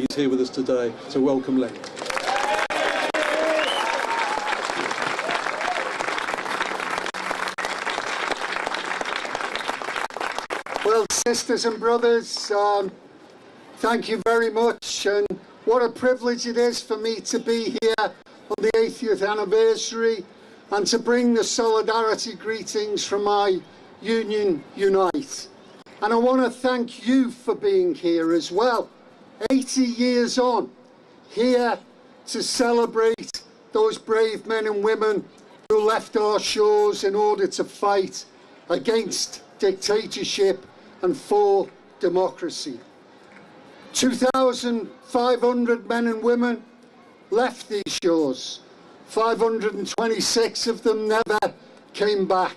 he's here with us today. So welcome, Len. Well, sisters and brothers, thank you very much, and what a privilege it is for me to be here on the 80th anniversary and to bring the solidarity greetings from my Union Unite. And I want to thank you for being here as well, 80 years on, here to celebrate those brave men and women who left our shores in order to fight against dictatorship and for democracy. 2,500 men and women left these shores. 526 of them never came back.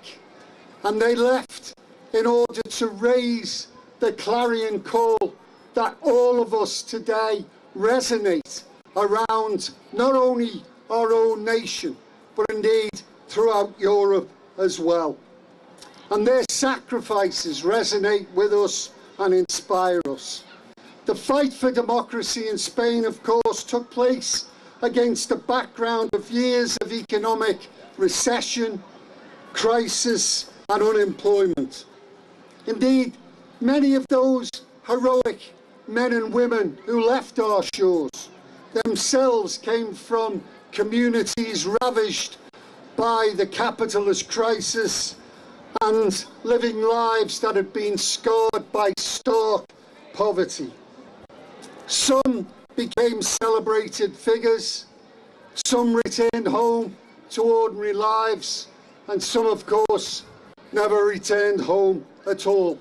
And they left in order to raise the clarion call that all of us today resonate around not only our own nation, but indeed throughout Europe as well. And their sacrifices resonate with us and inspire us. The fight for democracy in Spain, of course, took place against a background of years of economic recession, crisis, and unemployment. Indeed, many of those heroic men and women who left our shores themselves came from communities ravaged by the capitalist crisis and living lives that had been scarred by stark poverty. Some became celebrated figures, some returned home to ordinary lives, and some, of course, never returned home at all.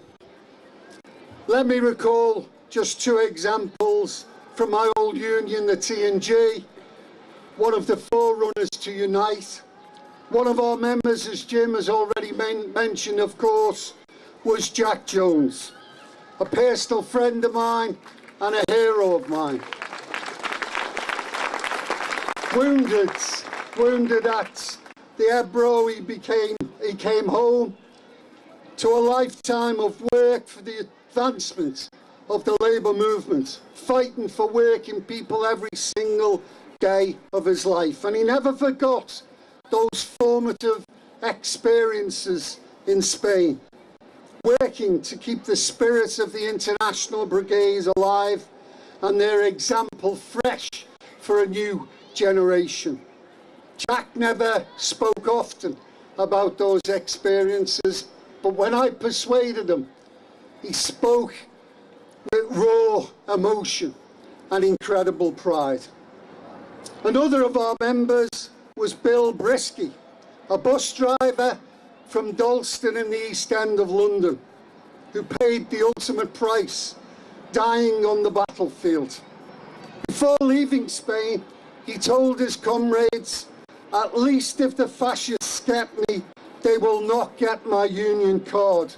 Let me recall just two examples from my old union, the T&G, one of the forerunners to Unite. One of our members, as Jim has already mentioned, of course, was Jack Jones, a personal friend of mine and a hero of mine. Wounded at the Ebro, he came home to a lifetime of work for the advancement of the labour movement, fighting for working people every single day of his life. And he never forgot those formative experiences in Spain, working to keep the spirit of the International Brigades alive and their example fresh for a new generation. Jack never spoke often about those experiences, but when I persuaded him, he spoke with raw emotion and incredible pride. Another of our members was Bill Brisky, a bus driver from Dalston in the East End of London, who paid the ultimate price, dying on the battlefield. Before leaving Spain, he told his comrades, "At least if the fascists get me, they will not get my union card."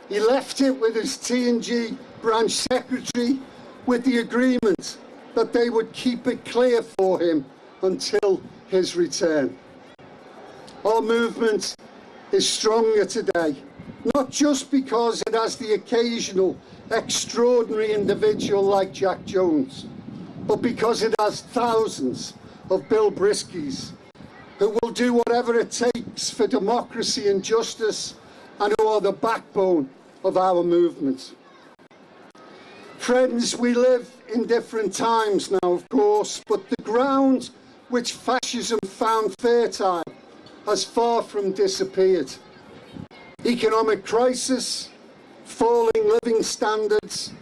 He left it with his T&G branch secretary with the agreement that they would keep it clear for him until his return. Our movement is stronger today, not just because it has the occasional extraordinary individual like Jack Jones, but because it has thousands of Bill Briskys who will do whatever it takes for democracy and justice and who are the backbone of our movement. Friends, we live in different times now, of course, but the ground which fascism found fertile has far from disappeared. Economic crisis, falling living standards,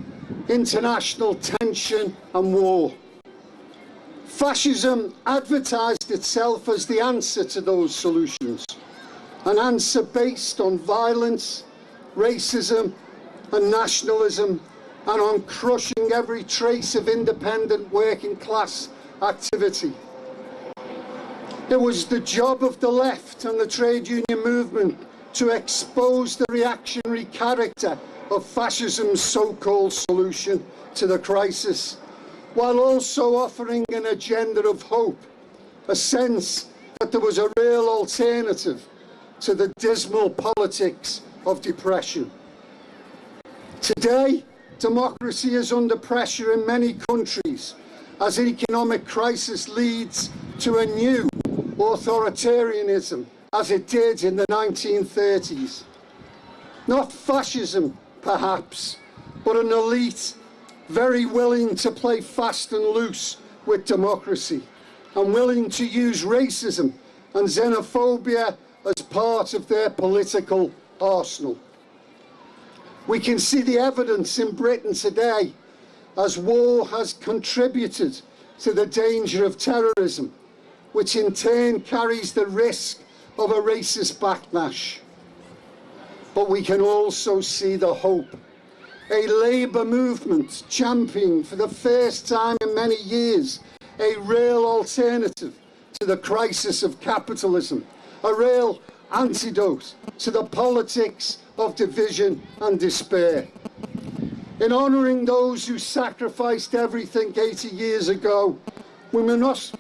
international tension and war. Fascism advertised itself as the answer to those solutions, an answer based on violence, racism and nationalism, and on crushing every trace of independent working class activity. It was the job of the left and the trade union movement to expose the reactionary character of fascism's so-called solution to the crisis, while also offering an agenda of hope, a sense that there was a real alternative to the dismal politics of depression. Today, democracy is under pressure in many countries as economic crisis leads to a new authoritarianism, as it did in the 1930s. Not fascism, perhaps, but an elite very willing to play fast and loose with democracy and willing to use racism and xenophobia as part of their political arsenal. We can see the evidence in Britain today as war has contributed to the danger of terrorism, which in turn carries the risk of a racist backlash. But we can also see the hope. A labour movement championing for the first time in many years a real alternative to the crisis of capitalism, a real antidote to the politics of division and despair. In honouring those who sacrificed everything 80 years ago, we must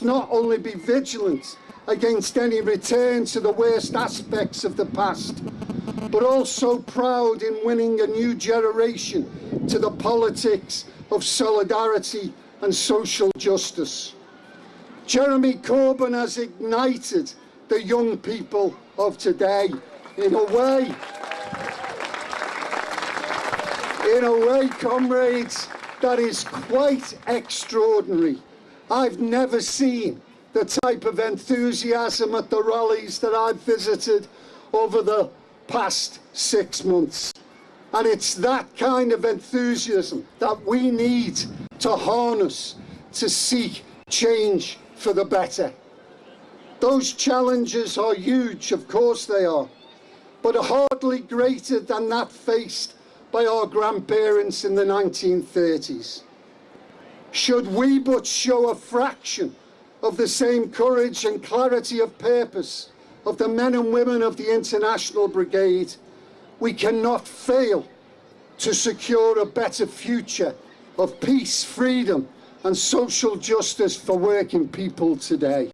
not only be vigilant against any return to the worst aspects of the past, but also proud in winning a new generation to the politics of solidarity and social justice. Jeremy Corbyn has ignited the young people of today in a way, comrades, that is quite extraordinary. I've never seen the type of enthusiasm at the rallies that I've visited over the past 6 months. And it's that kind of enthusiasm that we need to harness to seek change for the better. Those challenges are huge, of course they are, but are hardly greater than that faced by our grandparents in the 1930s. Should we but show a fraction of the same courage and clarity of purpose of the men and women of the International Brigade, we cannot fail to secure a better future of peace, freedom and social justice for working people today.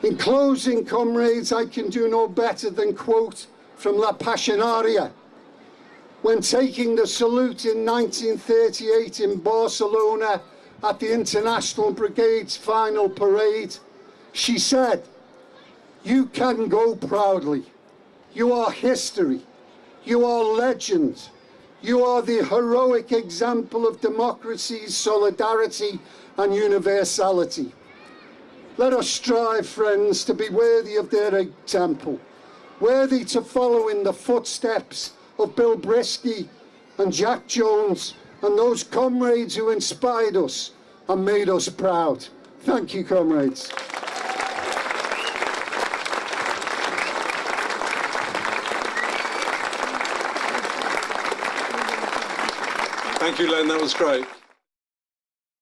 In closing, comrades, I can do no better than quote from La Pasionaria. When taking the salute in 1938 in Barcelona at the International Brigade's final parade, she said, "You can go proudly. You are history. You are legend. You are the heroic example of democracy, solidarity and universality." Let us strive, friends, to be worthy of their example, worthy to follow in the footsteps of Bill Brisky and Jack Jones and those comrades who inspired us and made us proud. Thank you, comrades. Thank you, Len. That was great.